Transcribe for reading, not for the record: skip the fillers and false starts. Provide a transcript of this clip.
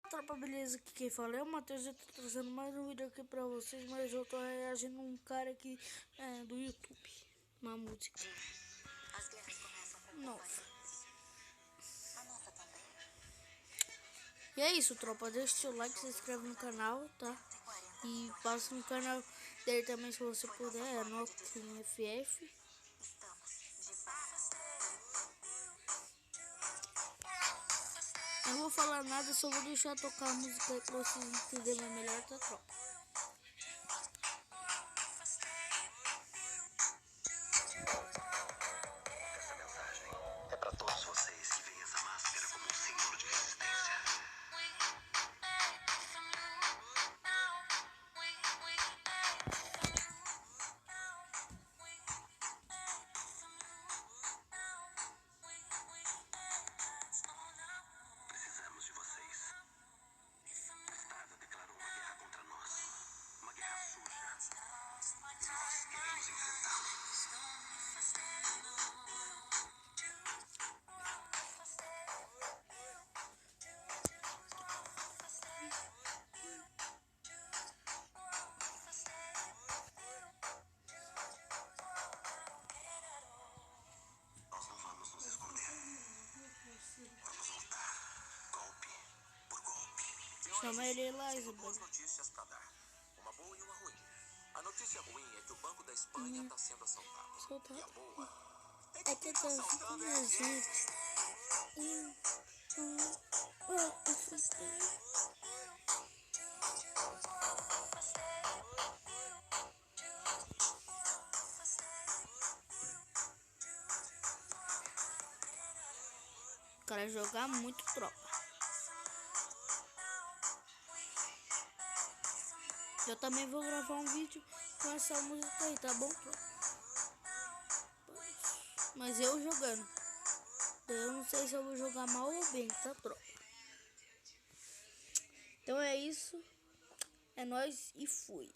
Tropa, beleza? Aqui quem fala é o Matheus. Eu tô trazendo mais um vídeo aqui pra vocês, mas eu tô reagindo a um cara aqui do YouTube, uma música. As guerras começam com Nossa. a nossa também. E é isso, tropa. Deixa o seu like, se inscreve no canal, tá? E passa no canal dele também, se você puder. É Nokia FF. Estamos de volta. Eu não vou falar nada, só vou deixar tocar a música aí pra vocês entenderem melhor, tá, tropa? Essa mensagem é pra todos vocês que veem essa máscara como um símbolo de resistência. Precisamos de vocês. O Estado declarou uma guerra contra nós. Uma guerra suja. Nós queremos enfrentá-la. Nós não vamos nos esconder. Vamos lutar, golpe por golpe. Chama ele lá, Tenho duas Isabel. notícias para dar. Uma boa e uma ruim. A notícia ruim é que o Banco da Espanha está sendo assaltado. E a boa é que quem tá assaltando é a gente. O cara jogar muito, tropa. Eu também vou gravar um vídeo com essa música aí, tá bom, tropa? Mas eu jogando. Eu não sei se eu vou jogar mal ou bem, tá, tropa? Então é isso. É nóis e fui.